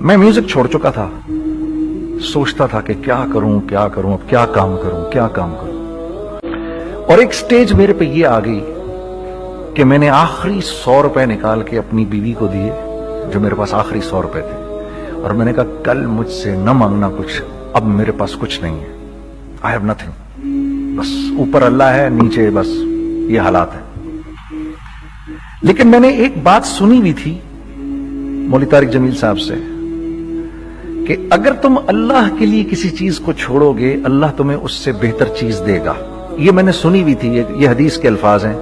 میں میوزک چھوڑ چکا تھا, سوچتا تھا کہ کیا کروں, اب کیا کام کروں. اور ایک سٹیج میرے پہ یہ آ گئی کہ میں نے آخری 100 روپے نکال کے اپنی بیوی کو دیے, جو میرے پاس آخری 100 روپے تھے, اور میں نے کہا کل مجھ سے نہ مانگنا کچھ, اب میرے پاس کچھ نہیں ہے, آئی ہیو نتھنگ, بس اوپر اللہ ہے, نیچے بس یہ حالات ہے. لیکن میں نے ایک بات سنی ہوئی تھی مولوی طارق جمیل صاحب سے کہ اگر تم اللہ کے لیے کسی چیز کو چھوڑو گے, اللہ تمہیں اس سے بہتر چیز دے گا. یہ میں نے سنی ہوئی تھی, یہ حدیث کے الفاظ ہیں.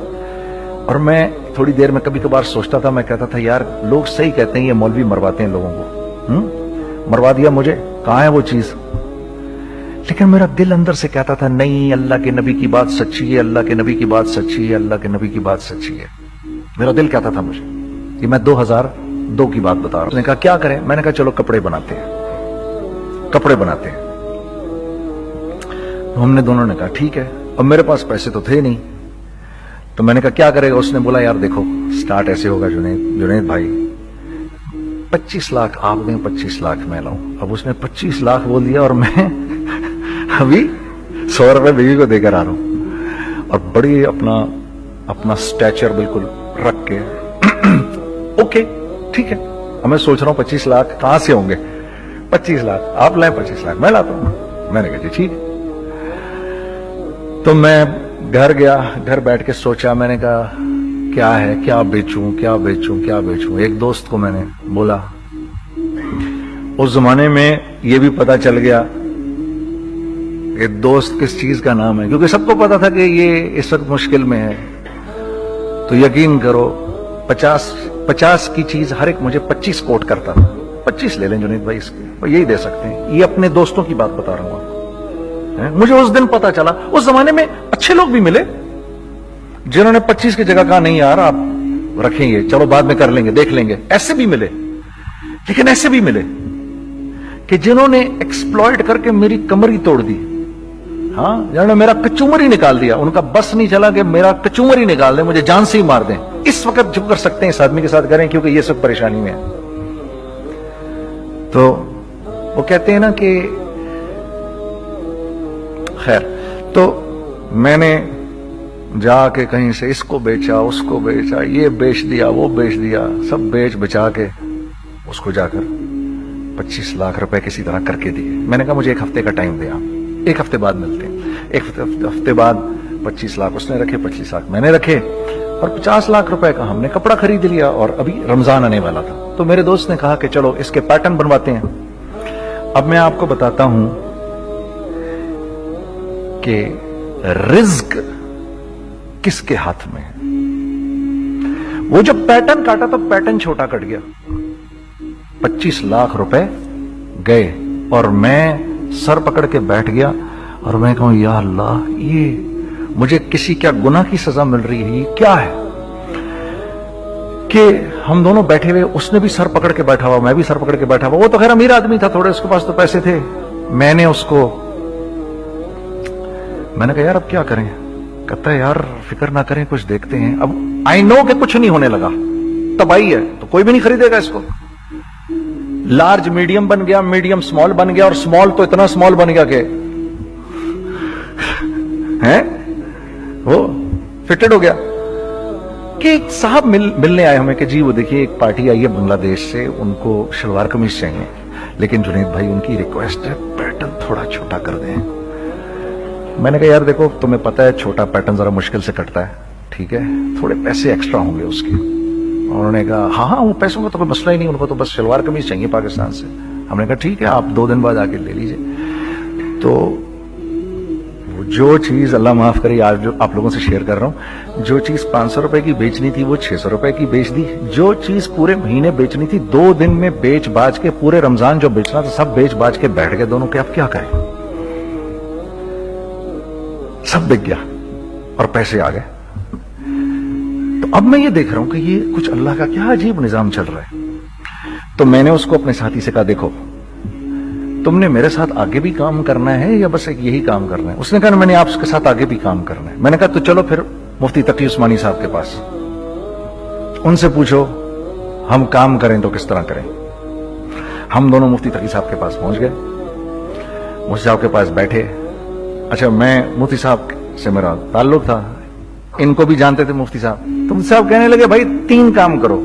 اور میں تھوڑی دیر میں کبھی کبھار سوچتا تھا, میں کہتا تھا یار لوگ صحیح کہتے ہیں, یہ مولوی مرواتے ہیں لوگوں کو, مروا دیا مجھے, کہاں ہے وہ چیز. لیکن میرا دل اندر سے کہتا تھا نہیں, اللہ کے نبی کی بات سچی ہے, اللہ کے نبی کی بات سچی ہے, اللہ کے نبی کی بات سچی ہے. میرا دل کہتا تھا مجھے. یہ میں 2002 کی بات بتا رہا ہوں. اس نے کہا کیا کریں, میں نے کہا چلو کپڑے بناتے ہیں. ہم نے دونوں نے کہا ٹھیک ہے. اب میرے پاس پیسے تو تھے نہیں, تو میں نے کہا کیا کرے گا. اس نے بولا یار دیکھو سٹارٹ ایسے ہوگا جنید بھائی, 25 لاکھ آپ دیں, 25 لاکھ میں لاؤں. اب اس نے 25 لاکھ بول دیا, اور میں ابھی 100 روپے بیوی کو دے کر آ رہا ہوں, اور بڑی اپنا سٹیچر بالکل رکھ کے اوکے ٹھیک ہے. اب میں سوچ رہا ہوں 25 لاکھ کہاں سے ہوں گے, 25 لاکھ آپ لائیں, 25 لاکھ میں لاتا ہوں. میں نے کہا جی ٹھیک ہے. تو میں گھر گیا, گھر بیٹھ کے سوچا, میں نے کہا کیا ہے, کیا بیچوں. ایک دوست کو میں نے بولا, اس زمانے میں یہ بھی پتا چل گیا کہ دوست کس چیز کا نام ہے, کیونکہ سب کو پتا تھا کہ یہ اس وقت مشکل میں ہے. تو یقین کرو 50 کی چیز ہر ایک مجھے 25 کوٹ کرتا تھا. 25 لے لیں جنید بھائی, اس کے یہی دے سکتے ہیں. یہ اپنے دوستوں کی بات بتا رہا ہوں. مجھے اس دن پتا چلا, اس زمانے میں اچھے لوگ بھی ملے جنہوں نے 25 کی جگہ کہا نہیں یار آپ رکھیں گے, چلو بعد میں کر لیں گے, دیکھ لیں گے. ایسے بھی ملے, لیکن ایسے بھی ملے کہ جنہوں نے ایکسپلوئٹ کر کے میری کمر ہی توڑ دی. ہاں, جنہوں نے میرا کچومر ہی نکال دیا. ان کا بس نہیں چلا کہ میرا کچومر ہی نکال دیں, مجھے جان سے ہی مار دیں. اس وقت جو کر سکتے ہیں اس آدمی کے ساتھ کریں, کیونکہ یہ سب پریشانی میں ہے. تو وہ کہتے ہیں نا کہ خیر, تو میں نے جا کے کہیں سے اس کو بیچا, اس کو بیچا, یہ بیچ دیا, وہ بیچ دیا, سب بیچ بچا کے اس کو جا کر 25 لاکھ روپے کسی طرح کر کے دیے. میں نے کہا مجھے 1 ہفتے کا ٹائم دیا, 1 ہفتے بعد ملتے ہیں. 1 ہفتے بعد 25 لاکھ اس نے رکھے, 25 لاکھ میں نے رکھے, اور 50 لاکھ روپے کا ہم نے کپڑا خرید لیا. اور ابھی رمضان آنے والا تھا, تو میرے دوست نے کہا کہ چلو اس کے پیٹرن بنواتے ہیں. اب میں آپ کو بتاتا ہوں کہ رزق کس کے ہاتھ میں ہے. وہ جب پیٹرن کاٹا تو پیٹرن چھوٹا کٹ گیا, 25 لاکھ روپے گئے, اور میں سر پکڑ کے بیٹھ گیا, اور میں کہوں یا اللہ, یہ مجھے کسی کیا گناہ کی سزا مل رہی ہے, یہ کیا ہے. کہ ہم دونوں بیٹھے ہوئے, اس نے بھی سر پکڑ کے بیٹھا ہوا, میں بھی سر پکڑ کے بیٹھا ہوا. وہ تو خیر امیر آدمی تھا تھوڑے, اس کے پاس تو پیسے تھے. میں نے اس کو, میں نے کہا یار اب کیا کریں. کہتا ہے یار فکر نہ کریں, کچھ دیکھتے ہیں. اب آئی نو کہ کچھ نہیں ہونے لگا, تباہی ہے, تو کوئی بھی نہیں خریدے گا اس کو. لارج میڈیم بن گیا, میڈیم سمال بن گیا, اور سمال تو اتنا سمال بن گیا کہ وہ فٹڈ ہو گیا. کہ ایک صاحب ملنے آئے ہمیں کہ جی وہ دیکھیے ایک پارٹی آئی ہے بنگلہ دیش سے, ان کو شلوار قمیض چاہیے, لیکن جنید بھائی ان کی ریکویسٹ ہے پیٹرن تھوڑا چھوٹا کر دیں. میں نے کہا یار دیکھو تمہیں پتا ہے چھوٹا پیٹرن ذرا مشکل سے کٹتا ہے, ٹھیک ہے, تھوڑے پیسے ایکسٹرا ہوں گے اس کے. انہوں نے کہا ہاں وہ پیسوں کا تو کوئی مسئلہ ہی نہیں, ان کو تو بس شلوار قمیض چاہیے پاکستان سے. ہم نے کہا ٹھیک ہے آپ 2 دن بعد آ کے لے لیجئے. تو جو چیز اللہ معاف کرے آج جو آپ لوگوں سے شیئر کر رہا ہوں, جو چیز 500 روپے کی بیچنی تھی وہ 600 روپے کی بیچ دی. جو چیز پورے مہینے بیچنی تھی 2 دن میں بیچ باج کے, پورے رمضان جو بیچنا تھا سب بیچ باج کے بیٹھ گئے دونوں. کہ اب کیا کریں, سب بک گیا اور پیسے آ گئے. تو اب میں یہ دیکھ رہا ہوں کہ یہ کچھ اللہ کا کیا عجیب نظام چل رہا ہے. تو میں نے اس کو اپنے ساتھی سے کہا دیکھو تم نے میرے ساتھ آگے بھی کام کرنا ہے یا بس ایک یہی کام کرنا ہے. اس نے کہا میں نے آپ کے ساتھ آگے بھی کام کرنا ہے. میں نے کہا تو چلو پھر مفتی تقی عثمانی صاحب کے پاس, ان سے پوچھو ہم کام کریں تو کس طرح کریں. ہم دونوں مفتی تقی صاحب کے پاس پہنچ گئے, مفتی صاحب کے پاس بیٹھے. اچھا میں مفتی صاحب سے میرا تعلق تھا, ان کو بھی جانتے تھے مفتی صاحب. تو مفتی صاحب کہنے لگے بھائی 3 کام کرو.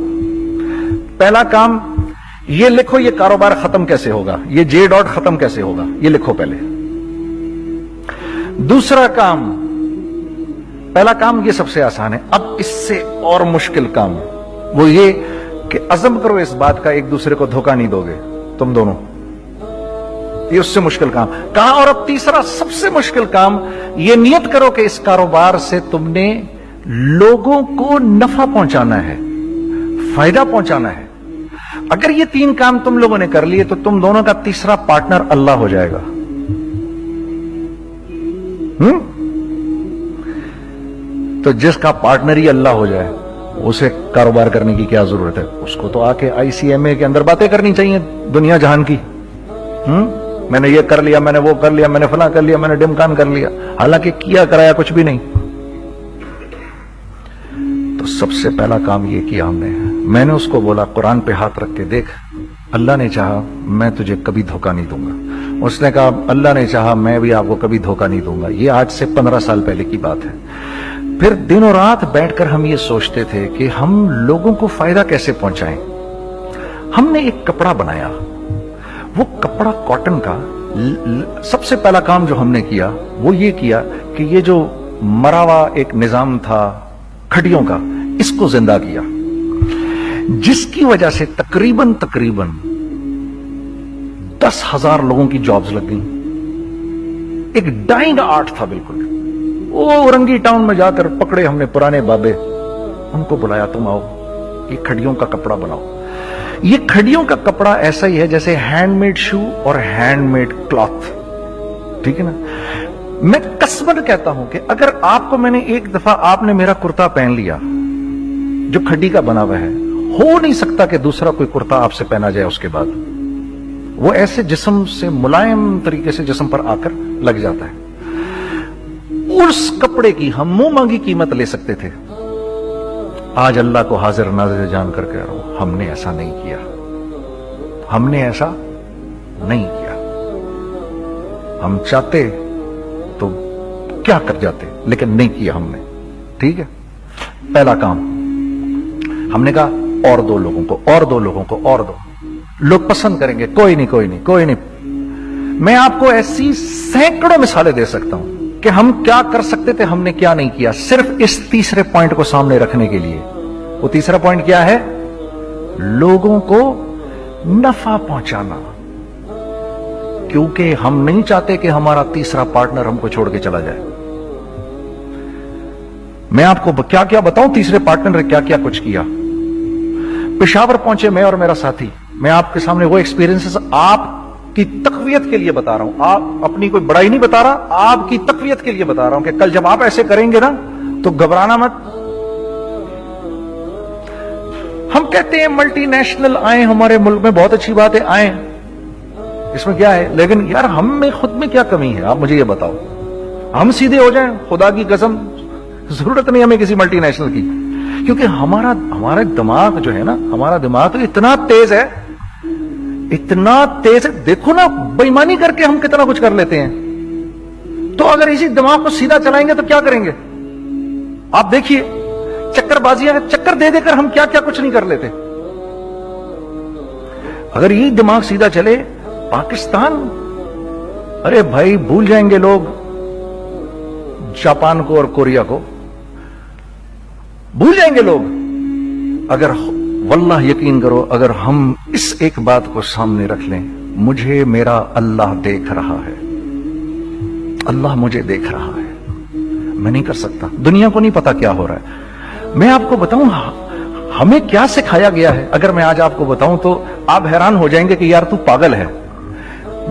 پہلا کام یہ لکھو یہ کاروبار ختم کیسے ہوگا, یہ جے ڈاٹ ختم کیسے ہوگا, یہ لکھو پہلے. دوسرا کام, پہلا کام یہ سب سے آسان ہے, اب اس سے اور مشکل کام وہ یہ کہ عزم کرو اس بات کا ایک دوسرے کو دھوکہ نہیں دو گے تم دونوں, یہ اس سے مشکل کام کہا. اور اب تیسرا سب سے مشکل کام, یہ نیت کرو کہ اس کاروبار سے تم نے لوگوں کو نفع پہنچانا ہے, فائدہ پہنچانا ہے. اگر یہ 3 کام تم لوگوں نے کر لیے تو تم دونوں کا تیسرا پارٹنر اللہ ہو جائے گا. تو جس کا پارٹنر ہی اللہ ہو جائے اسے کاروبار کرنے کی کیا ضرورت ہے, اس کو تو آ کے آئی سی ایم اے کے اندر باتیں کرنی چاہیے دنیا جہان کی. میں نے یہ کر لیا, میں نے وہ کر لیا, میں نے فلاں کر لیا, میں نے ڈمکان کر لیا, حالانکہ کیا کرایا کچھ بھی نہیں. تو سب سے پہلا کام یہ کیا ہم نے. میں نے اس کو بولا قرآن پہ ہاتھ رکھ کے دیکھ, اللہ نے چاہا میں تجھے کبھی دھوکہ نہیں دوں گا. اس نے کہا اللہ نے چاہا میں بھی آپ کو کبھی دھوکہ نہیں دوں گا. یہ آج سے 15 سال پہلے کی بات ہے. پھر دن و رات بیٹھ کر ہم یہ سوچتے تھے کہ ہم لوگوں کو فائدہ کیسے پہنچائیں. ہم نے ایک کپڑا بنایا, وہ کپڑا کاٹن کا. سب سے پہلا کام جو ہم نے کیا وہ یہ کیا کہ یہ جو مرا ہوا ایک نظام تھا کھڑیوں کا, اس کو زندہ کیا, جس کی وجہ سے تقریباً 10,000 لوگوں کی جابز لگ گئیں. ایک ڈائنگ آرٹ تھا بالکل. وہ اورنگی ٹاؤن میں جا کر پکڑے ہم نے پرانے بابے, ان کو بلایا تم آؤ یہ کھڑیوں کا کپڑا بناؤ. یہ کھڑیوں کا کپڑا ایسا ہی ہے جیسے ہینڈ میڈ شو اور ہینڈ میڈ کلاتھ, ٹھیک ہے نا. میں قسمن کہتا ہوں کہ اگر آپ کو میں نے ایک دفعہ آپ نے میرا کرتا پہن لیا جو کھڑی کا بنا ہوا ہے, ہو نہیں سکتا کہ دوسرا کوئی کرتا آپ سے پہنا جائے اس کے بعد. وہ ایسے جسم سے ملائم طریقے سے جسم پر آ کر لگ جاتا ہے. اس کپڑے کی ہم منہ مانگی قیمت لے سکتے تھے. آج اللہ کو حاضر ناظر جان کر کہہ رہا ہوں, ہم نے ایسا نہیں کیا. ہم نے ایسا نہیں کیا. ہم چاہتے تو کیا کر جاتے, لیکن نہیں کیا ہم نے. ٹھیک ہے, پہلا کام ہم نے کہا اور 2 لوگوں کو, اور 2 لوگوں کو, اور 2 لوگ پسند کریں گے. کوئی نہیں کوئی نہیں کوئی نہیں. میں آپ کو ایسی سینکڑوں مثالیں دے سکتا ہوں کہ ہم کیا کر سکتے تھے, ہم نے کیا نہیں کیا, صرف اس تیسرے پوائنٹ کو سامنے رکھنے کے لیے. وہ تیسرا پوائنٹ کیا ہے؟ لوگوں کو نفع پہنچانا. کیونکہ ہم نہیں چاہتے کہ ہمارا تیسرا پارٹنر ہم کو چھوڑ کے چلا جائے. میں آپ کو کیا کیا بتاؤں, تیسرے پارٹنر نے کیا کیا کچھ کیا. پشاور پہنچے میں اور میرا ساتھی. میں آپ کے سامنے وہ ایکسپیرینسز آپ کی تقویت کے لیے بتا رہا ہوں, آپ اپنی کوئی بڑائی نہیں بتا رہا, آپ کی تقویت کے لیے بتا رہا ہوں کہ کل جب آپ ایسے کریں گے نا تو گھبرانا مت. ہم کہتے ہیں ملٹی نیشنل آئیں ہمارے ملک میں, بہت اچھی بات ہے, آئیں, اس میں کیا ہے, لیکن یار ہم میں خود میں کیا کمی ہے آپ مجھے یہ بتاؤ. ہم سیدھے ہو جائیں, خدا کی قسم ضرورت نہیں ہمیں کسی ملٹی نیشنل کی. کیونکہ ہمارا دماغ جو ہے نا, ہمارا دماغ تو اتنا تیز ہے, اتنا تیز ہے. دیکھو نا بے ایمانی کر کے ہم کتنا کچھ کر لیتے ہیں. تو اگر اسی دماغ کو سیدھا چلائیں گے تو کیا کریں گے آپ دیکھیے. چکر بازیاں, چکر دے دے کر ہم کیا کیا کچھ نہیں کر لیتے. اگر یہی دماغ سیدھا چلے, پاکستان, ارے بھائی بھول جائیں گے لوگ جاپان کو اور کوریا کو, بھول جائیں گے لوگ. اگر واللہ یقین کرو, اگر ہم اس ایک بات کو سامنے رکھ لیں, مجھے میرا اللہ دیکھ رہا ہے, اللہ مجھے دیکھ رہا ہے, میں نہیں کر سکتا. دنیا کو نہیں پتا کیا ہو رہا ہے. میں آپ کو بتاؤں ہمیں کیا سکھایا گیا ہے, اگر میں آج آپ کو بتاؤں تو آپ حیران ہو جائیں گے کہ یار تو پاگل ہے.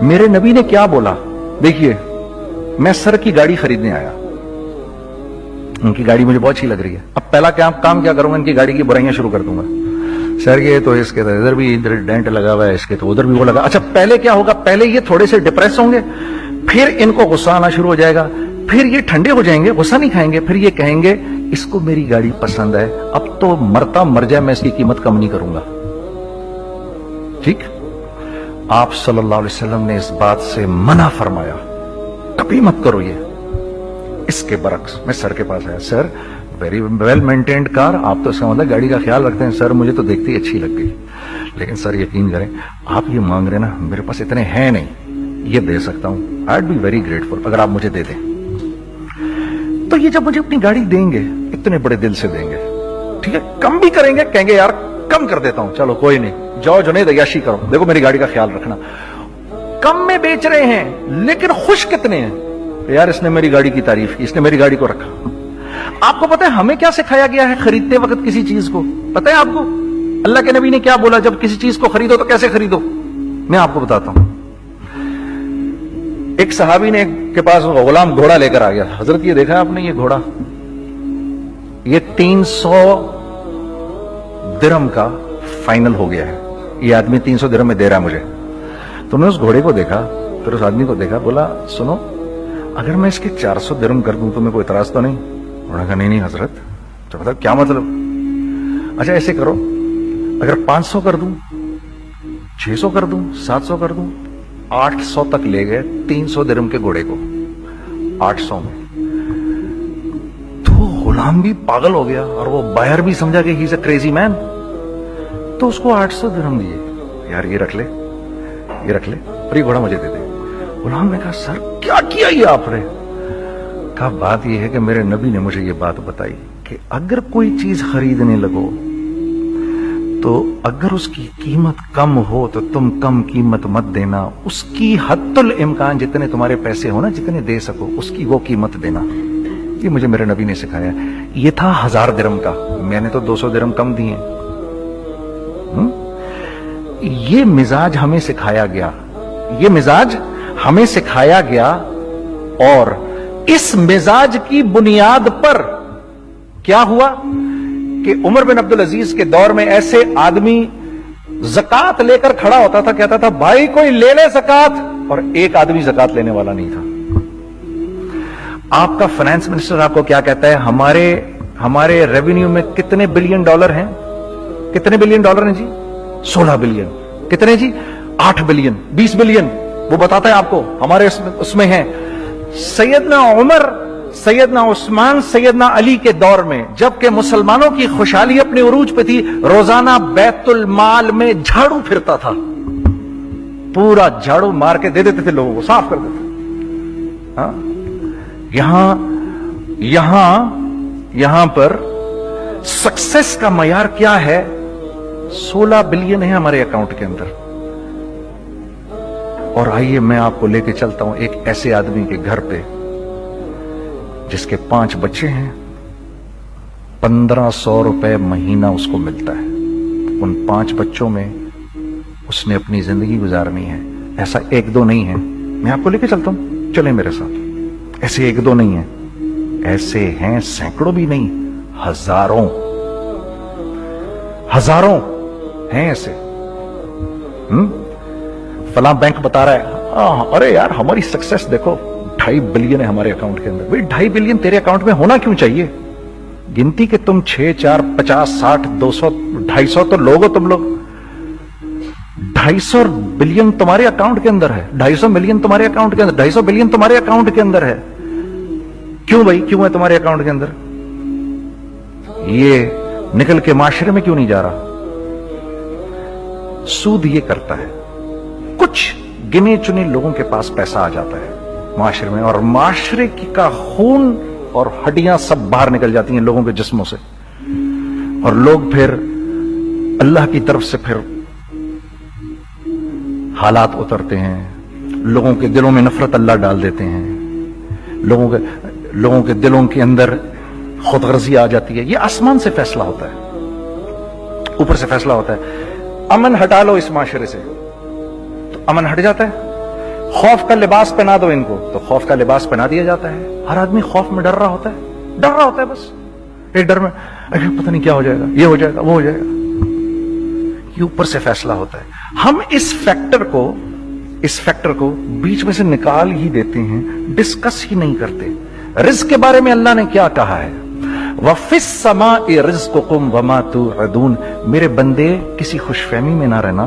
میرے نبی نے کیا بولا, دیکھیے میں سر کی گاڑی خریدنے آیا, ان کی گاڑی مجھے بہت اچھی لگ رہی ہے. اب پہلا کام کیا کروں گا, ان کی گاڑی کی برائیاں شروع کر دوں گا. سر یہ تو اس کے تو ادھر بھی ڈینٹ لگا ہوا ہے, اس کے تو ادھر بھی وہ لگا. اچھا پہلے کیا ہوگا, پہلے یہ تھوڑے سے ڈپریس ہوں گے, پھر ان کو غصہ آنا شروع ہو جائے گا, پھر یہ ٹھنڈے ہو جائیں گے, غصہ نہیں کھائیں گے, پھر یہ کہیں گے اس کو میری گاڑی پسند ہے, اب تو مرتا مر جائے میں اس کی قیمت کم نہیں کروں گا. ٹھیک, آپ صلی اللہ علیہ وسلم نے اس بات سے منع فرمایا, کبھی مت کرو یہ. اس کے برعکس میں سر کے پاس آیا, سر ویری ویل مینٹینڈ کار, آپ تو اس کا مطلب گاڑی کا خیال رکھتے ہیں. سر مجھے تو دیکھتے ہی اچھی لگ گئی, لیکن سر یقین کریں آپ یہ مانگ رہے نا, میرے پاس اتنے ہیں نہیں, یہ دے سکتا ہوں. I would be very grateful اگر آپ مجھے دے دیں. تو یہ جب مجھے اپنی گاڑی دیں گے اتنے بڑے دل سے دیں گے, ٹھیک ہے, کم بھی کریں گے, کہیں گے یار کم کر دیتا ہوں, چلو کوئی نہیں, جاؤ جنید عیاشی کرو, دیکھو میری گاڑی کا خیال رکھنا. کم میں بیچ رہے ہیں لیکن خوش کتنے ہیں, یار اس نے میری گاڑی کی تعریف کی, اس نے میری گاڑی کو رکھا. آپ کو پتا ہے ہمیں کیا سکھایا گیا ہے خریدتے وقت کسی چیز کو؟ پتا ہے آپ کو اللہ کے نبی نے کیا بولا جب کسی چیز کو خریدو تو کیسے خریدو؟ میں آپ کو بتاتا ہوں. ایک صحابی نے کے پاس غلام گھوڑا لے کر آ گیا. حضرت یہ دیکھا آپ نے, یہ گھوڑا یہ 300 درہم کا فائنل ہو گیا ہے, یہ آدمی 300 درہم میں دے رہا ہے مجھے. تو نے اس گھوڑے کو دیکھا, پھر اس آدمی کو دیکھا, بولا سنو اگر میں اس کے 400 درہم کر دوں تو میں کوئی اعتراض تو نہیں؟ انہوں نے کہا نہیں حضرت. تو بتا کیا مطلب؟ اچھا ایسے کرو, اگر 500 کر دوں, 600 کر دوں, 700 کر دوں, 800 تک لے گئے 300 درہم کے گھوڑے کو, 800 میں. تو غلام بھی پاگل ہو گیا اور وہ بائر بھی سمجھا کہ ہی از اے کریزی مین, تو اس کو 800 درہم دیے. یار یہ رکھ لے, یہ رکھ لے, اور یہ گھوڑا مجھے دے دے. غلام نے کہا سر کیا کیا یہ آپ نے؟ کہا بات یہ ہے کہ میرے نبی نے مجھے یہ بات بتائی کہ اگر کوئی چیز خریدنے لگو تو اگر اس کی قیمت کم ہو تو تم کم قیمت مت دینا, اس کی حد الامکان جتنے تمہارے پیسے ہو نا, جتنے دے سکو اس کی وہ قیمت دینا. یہ مجھے میرے نبی نے سکھایا. یہ تھا 1000 درہم کا, میں نے تو 200 درہم کم دیے. یہ مزاج ہمیں سکھایا گیا, یہ مزاج ہمیں سکھایا گیا, اور اس مزاج کی بنیاد پر کیا ہوا کہ عمر بن عبدالعزیز کے دور میں ایسے آدمی زکات لے کر کھڑا ہوتا تھا, کہتا تھا بھائی کوئی لے لے زکات, اور ایک آدمی زکات لینے والا نہیں تھا. آپ کا فائنانس منسٹر آپ کو کیا کہتا ہے, ہمارے ریونیو میں کتنے بلین ڈالر ہیں؟ کتنے بلین ڈالر ہیں جی؟ 16 بلین. کتنے جی؟ 8 بلین, 20 بلین, وہ بتاتا ہے آپ کو ہمارے اس میں ہیں. سیدنا عمر, سیدنا عثمان, سیدنا علی کے دور میں جبکہ مسلمانوں کی خوشحالی اپنے عروج پہ تھی, روزانہ بیت المال میں جھاڑو پھرتا تھا, پورا جھاڑو مار کے دے دیتے تھے لوگوں کو, صاف کر دیتے. ہاں یہاں پر سکسیس کا معیار کیا ہے؟ 16 بلین ہے ہمارے اکاؤنٹ کے اندر. اور آئیے میں آپ کو لے کے چلتا ہوں ایک ایسے آدمی کے گھر پہ جس کے 5 بچے ہیں, 1500 روپے مہینہ اس کو ملتا ہے. ان 5 بچوں میں اس نے اپنی زندگی گزارنی ہے. ایسا 1-2 نہیں ہے, میں آپ کو لے کے چلتا ہوں, چلیں میرے ساتھ. ایسے 1-2 نہیں ہیں, ایسے ہیں سینکڑوں بھی نہیں, ہزاروں ہیں ایسے. فلاں بینک بتا رہا ہے ارے یار ہماری سکسیس دیکھو 2.5 بلین ہے ہمارے اکاؤنٹ کے اندر. بھائی 2.5 بلین تیرے اکاؤنٹ میں ہونا کیوں چاہیے؟ گنتی کہ تم 6, 4, 50, 60, 200, 250 تو لوگ ہو تم لوگ. 250 بلین تمہارے اکاؤنٹ کے اندر ہے, 250 ملین تمہارے اکاؤنٹ کے اندر, 250 بلین تمہارے اکاؤنٹ کے اندر ہے. کیوں بھائی, کیوں ہے تمہارے اکاؤنٹ کے اندر؟ یہ نکل کے معاشرے میں کیوں نہیں جا رہا؟ سود یہ کرتا ہے, کچھ گنے چنے لوگوں کے پاس پیسہ آ جاتا ہے معاشرے میں, اور معاشرے کا خون اور ہڈیاں سب باہر نکل جاتی ہیں لوگوں کے جسموں سے, اور لوگ پھر اللہ کی طرف سے پھر حالات اترتے ہیں, لوگوں کے دلوں میں نفرت اللہ ڈال دیتے ہیں, لوگوں کے دلوں کے اندر خود غرضی آ جاتی ہے. یہ آسمان سے فیصلہ ہوتا ہے, اوپر سے فیصلہ ہوتا ہے. امن ہٹا لو اس معاشرے سے تو امن ہٹ جاتا ہے. خوف کا لباس پہنا دو ان کو تو خوف کا لباس پہنا دیا جاتا ہے. ہر آدمی خوف میں ڈر رہا ہوتا ہے, بس ایک ڈر میں پتہ نہیں کیا ہو جائے گا, یہ ہو جائے گا, وہ ہو جائے گا. یہ اوپر سے فیصلہ ہوتا ہے. ہم اس فیکٹر کو بیچ میں سے نکال ہی دیتے ہیں, ڈسکس ہی نہیں کرتے. رزق کے بارے میں اللہ نے کیا کہا ہے؟ وَفِي السَّمَاءِ رِزْقُكُمْ وَمَا تُوعَدُونَ. میرے بندے کسی خوش فہمی میں نہ رہنا,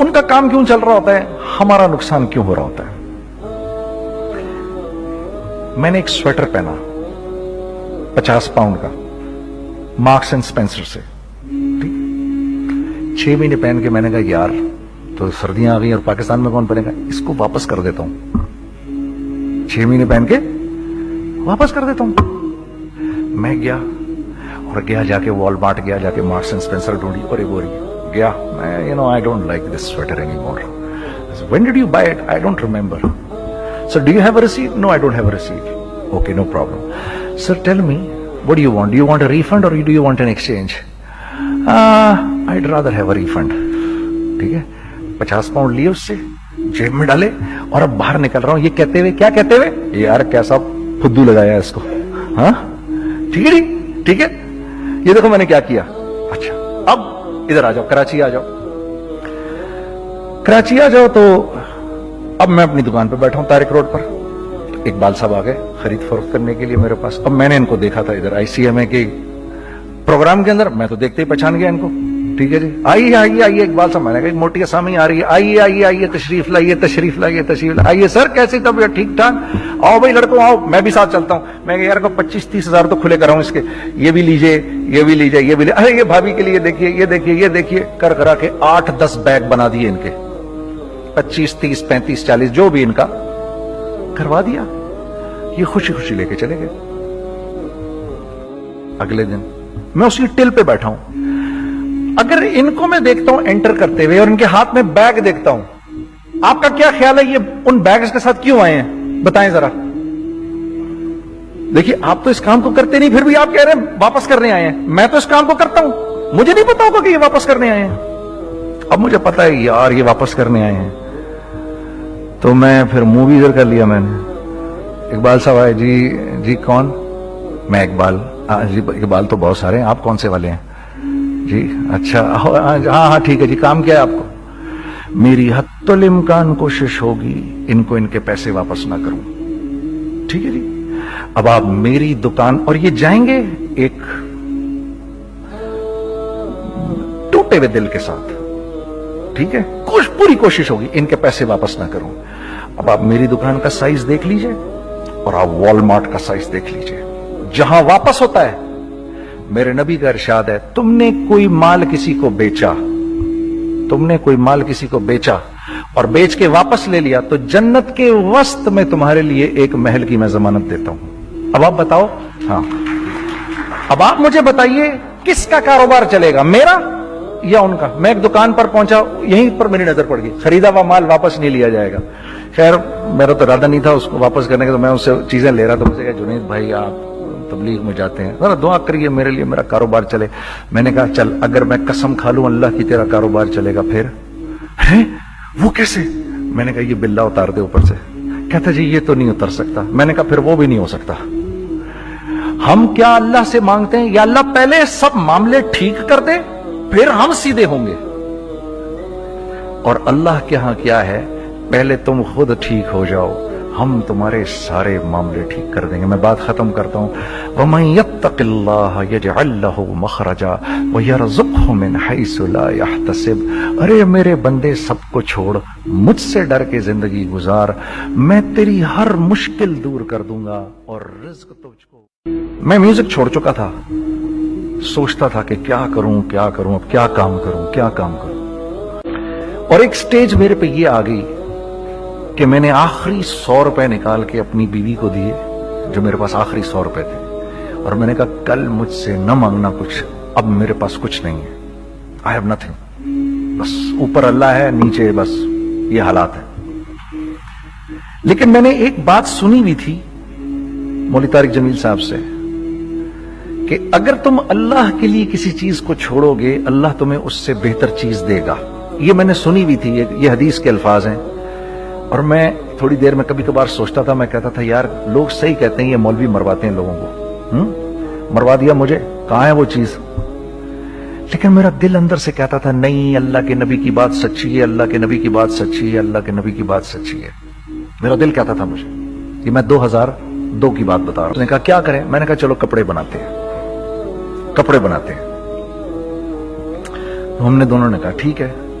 ان کا کام کیوں چل رہا ہوتا ہے, ہمارا نقصان کیوں ہو رہا ہوتا ہے. میں نے ایک سویٹر پہنا 50 پاؤنڈ کا مارکس اینڈ اسپینسر سے, 6 مہینے پہن کے میں نے کہا یار تو سردیاں آ گئی اور پاکستان میں کون پہنے گا, اس کو واپس کر دیتا ہوں. 6 مہینے پہن کے واپس کر دیتا ہوں. میں گیا اور جا کے والمارٹ گیا, جا کے مارکس اینڈ اسپینسر ڈھونڈی اور ایک گیا میں, I don't like this sweater anymore. When did you buy it? I don't remember. Sir, do you have a receipt? No, I don't have a receipt. Okay, no problem. Sir, tell me, what do you want? Do you want a refund or do you want an exchange? I'd rather have a refund. ٹھیک ہے, 50 pound لیے اس سے, جیب میں ڈالے اور اب باہر نکل رہا ہوں. یہ کہتے ہوئے, کیا کہتے ہوئے, یار کیسا پھدو لگایا اس کو. ہاں ٹھیک ہے جی, ٹھیک ہے, یہ دیکھو میں نے کیا کیا. اچھا اب ادھر آ جاؤ, کراچی آ جاؤ. کراچی آ جاؤ تو اب میں اپنی دکان پہ بیٹھا ہوں طارق روڈ پر. اقبال صاحب آ گئے خرید فروخت کرنے کے لیے میرے پاس. اب میں نے ان کو دیکھا تھا ادھر ICMA کے پروگرام کے اندر, میں تو دیکھتے ہی پہچان گیا ان کو. ٹھیک ہے جی, آئیے آئیے آئیے اقبال صاحب. میں نے کہا ایک موٹی اسامی آ رہی ہے, آئیے آئیے آئیے, تشریف لائیے تشریف لائیے تشریف لائیے. آئیے سر, کیسی طبیعت, ٹھیک ٹھاک, آؤ بھائی لڑکوں آؤ, میں بھی ساتھ چلتا ہوں. میں کہ یار کو 25-30 ہزار تو کھلے کراؤں اس کے, یہ بھی لیجئے یہ بھی لیجئے یہ بھی لیجئے. ارے یہ بھابھی کے لیے دیکھیے, یہ دیکھیے یہ دیکھیے, کر کرا کے 8-10 بیگ بنا دیے ان کے, 25, 30, 35, 40 جو بھی ان کا کروا دیا. یہ خوشی خوشی لے کے چلے گئے. اگلے دن میں اسی ٹل پہ بیٹھا ہوں. اگر ان کو میں دیکھتا ہوں انٹر کرتے ہوئے اور ان کے ہاتھ میں بیگ دیکھتا ہوں, آپ کا کیا خیال ہے یہ ان بیگز کے ساتھ کیوں آئے ہیں, بتائیں ذرا. دیکھیے آپ تو اس کام کو کرتے نہیں, پھر بھی آپ کہہ رہے ہیں واپس کرنے آئے ہیں. میں تو اس کام کو کرتا ہوں, مجھے نہیں پتا ہوگا کہ یہ واپس کرنے آئے ہیں. اب مجھے پتا ہے یار یہ واپس کرنے آئے ہیں, تو میں پھر منہ بھی ادھر کر لیا. میں نے, اقبال صاحب آئے, جی کون, میں اقبال. جی اقبال تو بہت سارے ہیں, آپ کون سے والے ہیں جی, اچھا ہاں ٹھیک ہے جی, کام کیا ہے آپ کو. میری حتی الامکان کوشش ہوگی ان کو ان کے پیسے واپس نہ کروں. ٹھیک ہے جی, اب آپ میری دکان, اور یہ جائیں گے ایک ٹوٹے ہوئے دل کے ساتھ. ٹھیک ہے, پوری کوشش ہوگی ان کے پیسے واپس نہ کروں. اب آپ میری دکان کا سائز دیکھ لیجئے اور آپ والمارٹ کا سائز دیکھ لیجئے. جہاں واپس ہوتا ہے, میرے نبی کا ارشاد ہے, تم نے کوئی مال کسی کو بیچا, تم نے کوئی مال کسی کو بیچا اور بیچ کے واپس لے لیا, تو جنت کے وسط میں تمہارے لیے ایک محل کی میں ضمانت دیتا ہوں. اب آپ بتاؤ, ہاں اب آپ مجھے بتائیے کس کا کاروبار چلے گا, میرا یا ان کا. میں ایک دکان پر پہنچا, یہیں پر میری نظر پڑ گئی, خریدا ہوا مال واپس نہیں لیا جائے گا. خیر میرا تو ارادہ نہیں تھا اس کو واپس کرنے کا, تو میں اس سے چیزیں لے رہا تھا. مجھے کہا جنید بھائی آپ تبلیغ میں جاتے ہیں, ذرا دعا کریے میرے لیے, میرا کاروبار چلے. میں نے کہا چل, اگر میں قسم کھا لوں اللہ کی تیرا کاروبار چلے گا, پھر ہے وہ کیسے. میں نے کہا یہ بلا اتار دے اوپر سے. کہتا جی یہ تو نہیں اتر سکتا. میں نے کہا پھر وہ بھی نہیں ہو سکتا. ہم کیا اللہ سے مانگتے ہیں, یا اللہ پہلے سب معاملے ٹھیک کر دے پھر ہم سیدھے ہوں گے. اور اللہ کے ہاں کیا ہے, پہلے تم خود ٹھیک ہو جاؤ, ہم تمہارے سارے معاملے ٹھیک کر دیں گے. میں بات ختم کرتا ہوں. وَمَن يَتَّقِ اللَّهَ يَجْعَلْ لَهُ مَخْرَجًا وَيَرْزُقْهُ مِنْ حَيْثُ لَا يَحْتَسِبُ. ارے میرے بندے سب کو چھوڑ, مجھ سے ڈر کے زندگی گزار, میں تیری ہر مشکل دور کر دوں گا اور رزق تجھ کو. میں میوزک چھوڑ چکا تھا, سوچتا تھا کہ کیا کروں اب کیا کام کروں. اور ایک سٹیج میرے پہ یہ آ گئی کہ میں نے آخری 100 روپے نکال کے اپنی بیوی کو دیے, جو میرے پاس آخری 100 روپے تھے, اور میں نے کہا کل مجھ سے نہ مانگنا کچھ, اب میرے پاس کچھ نہیں ہے, I have nothing. بس اوپر اللہ ہے, نیچے بس یہ حالات ہے. لیکن میں نے ایک بات سنی ہوئی تھی مولوی طارق جمیل صاحب سے, کہ اگر تم اللہ کے لیے کسی چیز کو چھوڑو گے, اللہ تمہیں اس سے بہتر چیز دے گا. یہ میں نے سنی ہوئی تھی, یہ حدیث کے الفاظ ہیں. اور میں تھوڑی دیر میں کبھی کبھار سوچتا تھا, میں کہتا تھا یار لوگ صحیح کہتے ہیں, یہ مولوی مرواتے ہیں لوگوں کو. مروا دیا مجھے, کہاں ہے وہ چیز. لیکن میرا دل اندر سے کہتا تھا نہیں, اللہ کے نبی کی بات سچی ہے, اللہ کے نبی کی بات سچی ہے, اللہ کے نبی کی بات سچی ہے. میرا دل کہتا تھا مجھے. یہ میں 2002 کی بات بتا رہا ہوں. اس نے کہا کیا کریں, میں نے کہا چلو کپڑے بناتے ہیں. ہم نے دونوں نے کہا ٹھیک ہے.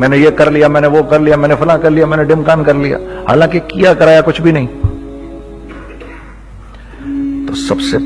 میں نے یہ کر لیا، میں نے وہ کر لیا، میں نے فلاں کر لیا، میں نے ڈمکان کر لیا، حالانکہ کیا کرایا کچھ بھی نہیں۔ تو سب سے